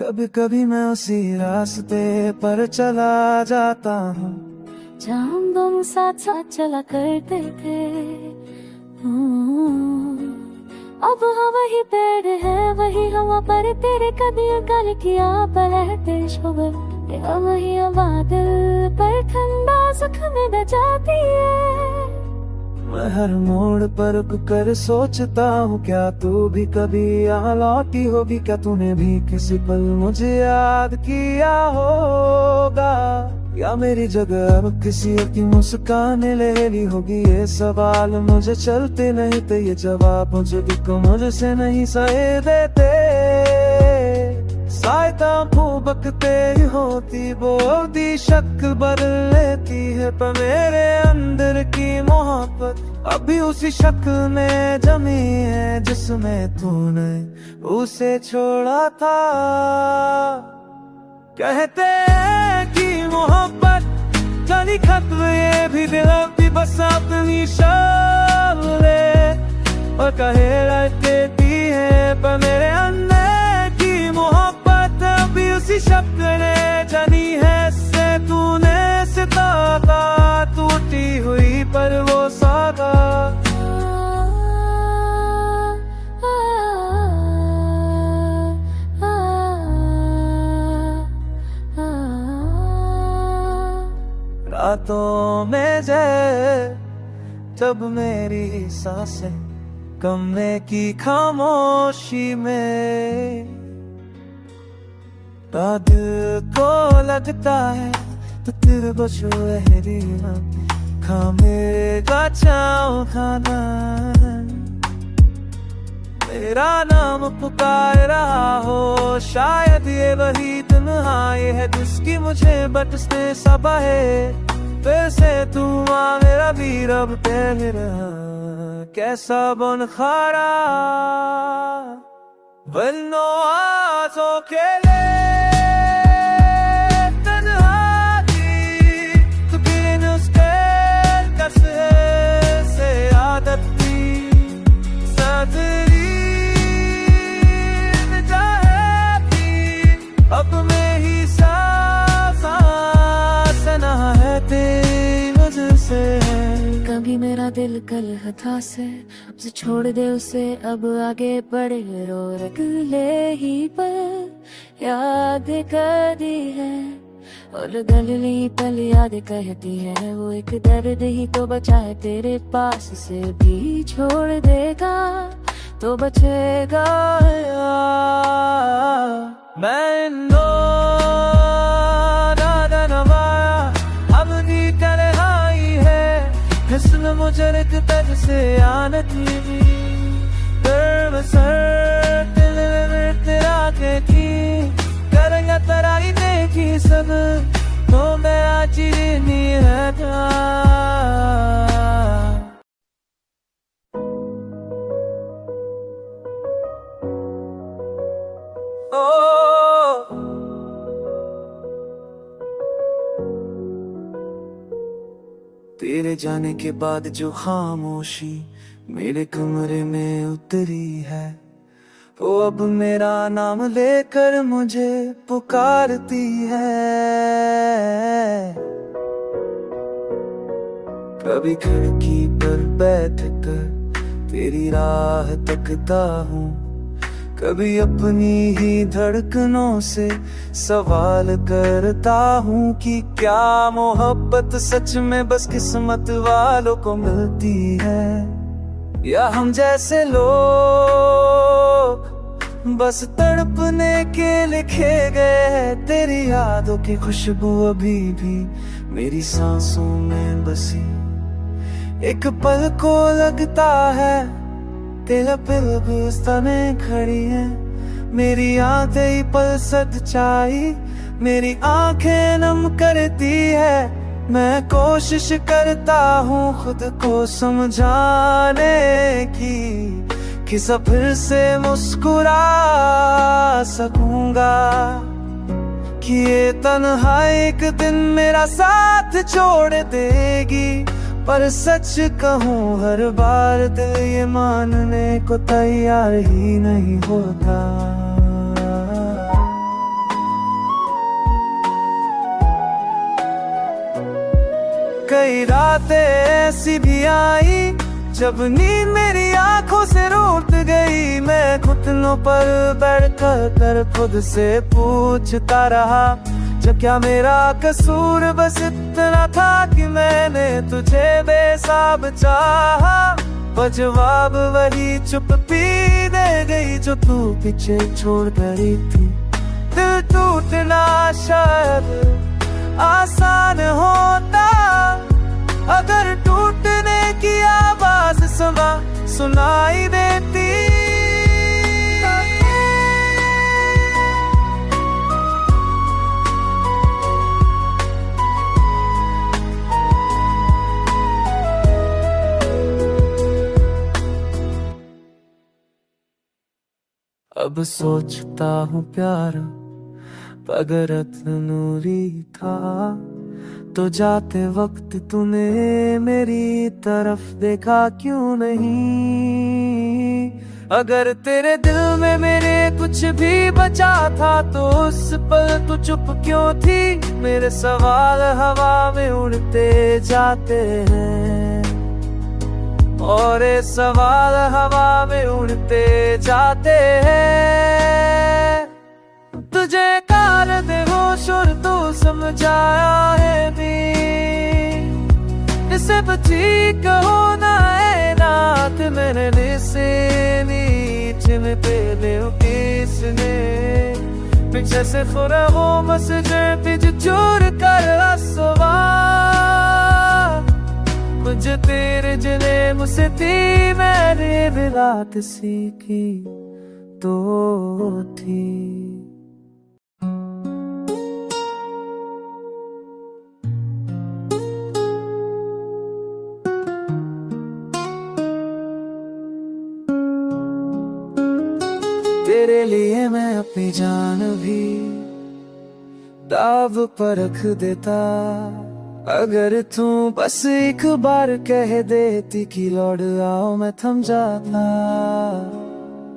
कभी कभी मैं उसी रास्ते पर चला जाता हूँ जहाँ हम दोनों साथ साथ चला करते थे। अब हाँ वही पेड़ है वही हवा पर तेरे कदम गल किया बहते शोभर। वही हवा दिल पर ठंडा जख्म न जाती है। मैं हर मोड़ पर रुक कर सोचता हूँ क्या तू भी कभी यहाँ लौटी होगी, क्या तूने भी किसी पल मुझे याद किया होगा, या मेरी जगह अब किसी की मुस्कान ले ली होगी। ये सवाल मुझे चलते नहीं थे, ये जवाब मुझे भी को मुझसे नहीं सहे देते। सायता फूबकते ही होती बोलती शक्ल बदल लेती है, पर मेरे अंदर की मोहब्बत अभी उसी शक्ल में जमी है जिसमें तूने उसे छोड़ा था। कहते हैं कि मोहब्बत जानी खत्म, ये भी दिल भी बस अपनी शाले और कहे रहती है, पर मेरे अंदर की मोहब्बत अभी उसी शब्द ने जानी है। से तूने सितारा टूटी हुई पर वो सादा। रातों में जय जब मेरी सांसें कमरे की खामोशी में, दिल को लगता है तो तेरे बचोरी खामेगा चाओ खाना। मेरा नाम पुकार रहा हो, शायद ये वही तन्हाई है जिसकी मुझे बरसने सब है। फिर से तू मेरा भी रब पे रहा, कैसा बन खारा बनो आजों के लिए तन्हा थी, तो बिन उसके कसे से आदत थी सदरी अब मैं ही सांस ना है तेरी वजह से। कभी मेरा दिल कल हथा से अब से छोड़ दे उसे, अब आगे बढ़े रो अगले ही पर याद कर दी है। और गली पल याद कहती है वो एक दर्द ही तो बचा है, तेरे पास से भी छोड़ देगा तो बचेगा। मैं अब नी तन्हाई है हिस्न मुजरक तज से आनती सर दिल तेरा के की करेंगे तराई देखी सब तो मेरा चीनी है तेरे जाने के बाद जो खामोशी मेरे कमरे में उतरी है, वो अब मेरा नाम लेकर मुझे पुकारती है। कभी खिड़की पर बैठकर तेरी राह तकता हूँ, कभी अपनी ही धड़कनों से सवाल करता हूँ कि क्या मोहब्बत सच में बस किस्मत वालों को मिलती है, या हम जैसे लोग बस तड़पने के लिखे गए हैं। तेरी यादों की खुशबू अभी भी मेरी सांसों में बसी, एक पल को लगता है तेरा पिल भी उस तने खड़ी है। मेरी आंखें ही पल सच्चाई मेरी आंखें नम करती है। मैं कोशिश करता हूँ खुद को समझाने की कि सब फिर से मुस्कुरा सकूंगा, कि ये तन्हाई एक दिन मेरा साथ छोड़ देगी। पर सच कहूँ हर बार दिल ये मानने को तैयार ही नहीं होता। कई रातें ऐसी भी आई जब नींद मेरी आंखों से रूठ गई। मैं घुटनों पर बैठ कर खुद से पूछता रहा, जो क्या मेरा कसूर बस इतना था कि मैंने तुझे बेहिसाब चाहा। पर जवाब वही चुप्पी दे गई जो तू पीछे छोड़ गई थी। दिल टूटना शायद आसान होता अगर टूटने की आवाज सुनाई देती। अब सोचता हूँ प्यार अगर नूरी था तो जाते वक्त तूने मेरी तरफ देखा क्यों नहीं। अगर तेरे दिल में मेरे कुछ भी बचा था तो उस पल तू चुप क्यों थी। मेरे सवाल हवा में उड़ते जाते हैं और ये सवाल हवा में उड़ते जाते हैं। तुझे कार दे होश और तू समझाया है भी इसे बची कहो ना है नाथ। मैंने निसे नीचे में पे दे किसने पीछे से फुरा वो मस्जिद पे जो चोर कर असवा। मुझे तेरे जिले मुझसे थी मैंने बिलात सीखी तो थी। तेरे लिए मैं अपनी जान भी दाव पर रख देता अगर तू बस एक बार कह देती कि लौट आओ मैं थम जाता।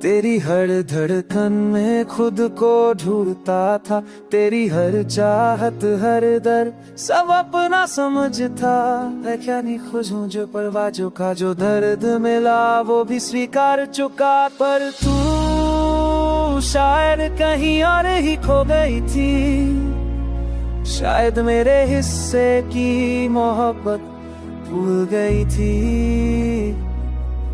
तेरी हर धड़कन में खुद को ढूंढता था, तेरी हर चाहत हर दर सब अपना समझता। है क्या नहीं खुश हूँ जो परवाजों का जो दर्द मिला वो भी स्वीकार चुका। पर तू शायद कहीं और ही खो गई थी, शायद मेरे हिस्से की मोहब्बत भूल गई थी।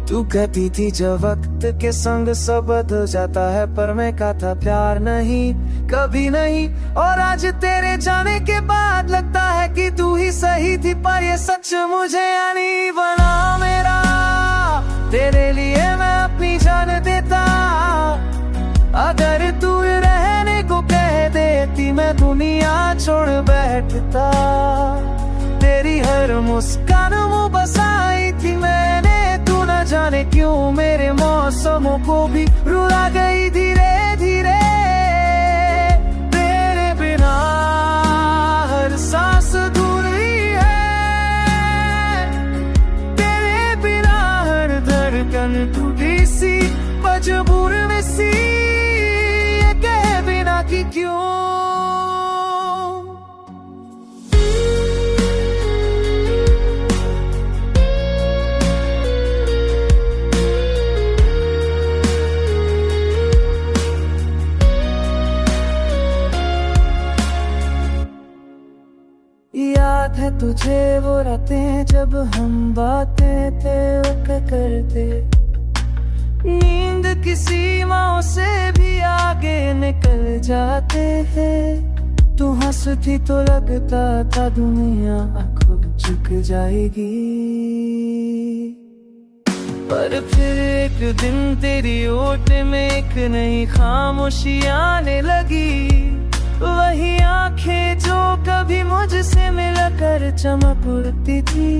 तू कहती थी जब वक्त के संग सब बदल जाता है, पर मैं कहता प्यार नहीं कभी नहीं। और आज तेरे जाने के बाद लगता है कि तू ही सही थी, पर ये सच मुझे नहीं बना मेरा। तेरे लिए मैं अपनी जान देता अगर तू रहने को कह देती, मैं दुनिया छोड़ बैठता। तेरी हर मुस्कान मुँह बसाई थी मैंने, तू न जाने क्यों मेरे मौसमों को भी रुला गई धीरे धीरे। तेरे बिना हर सांस दूर ही है, तेरे बिना हर धड़कन टूटी सी मजबूर में सी कि क्यों। याद है तुझे वो रातें जब हम बातें थे करते, नींद की सीमाओं से भी आगे निकल जाते हैं। तू हंसती तो लगता था दुनिया आंखों झुक जाएगी, पर फिर एक दिन तेरी ओट में एक नई खामोशी आने लगी। वही आंखें जो कभी मुझसे मिलकर चमक उड़ती थी,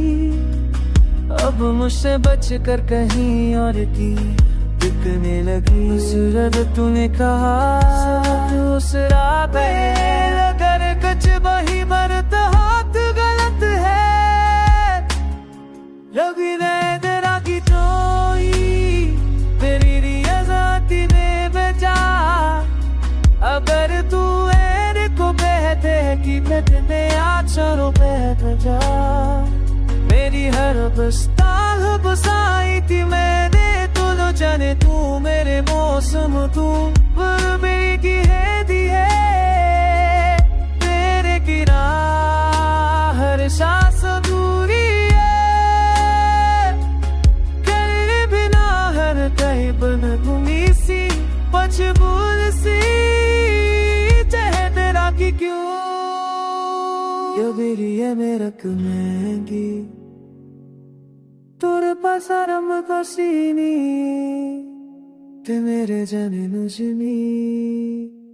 अब मुझसे बचकर कहीं और की दिखने लगी। सूरज तूने कहा उस रात अगर कच बही बरत हाथ गलत है, लगी तेरा की टोई तेरी रियाज़ाती ने बेचा। अगर तू को कहते कि मैं तेरे आँचलों पे जा, हर बस्ताल बसाई थी मैंने तुलो जाने तू मेरे मौसम तू की है दी है तेरे गिरा हर सांस दूरी है करे बिना हर कहीं बन घूमी सी पचबूल सी चाहे तेरा की क्यों यो मेरी है मेरा क्यों महंगी तोरे पास आरंभ कसीनी ते मेरे जाने नुजमी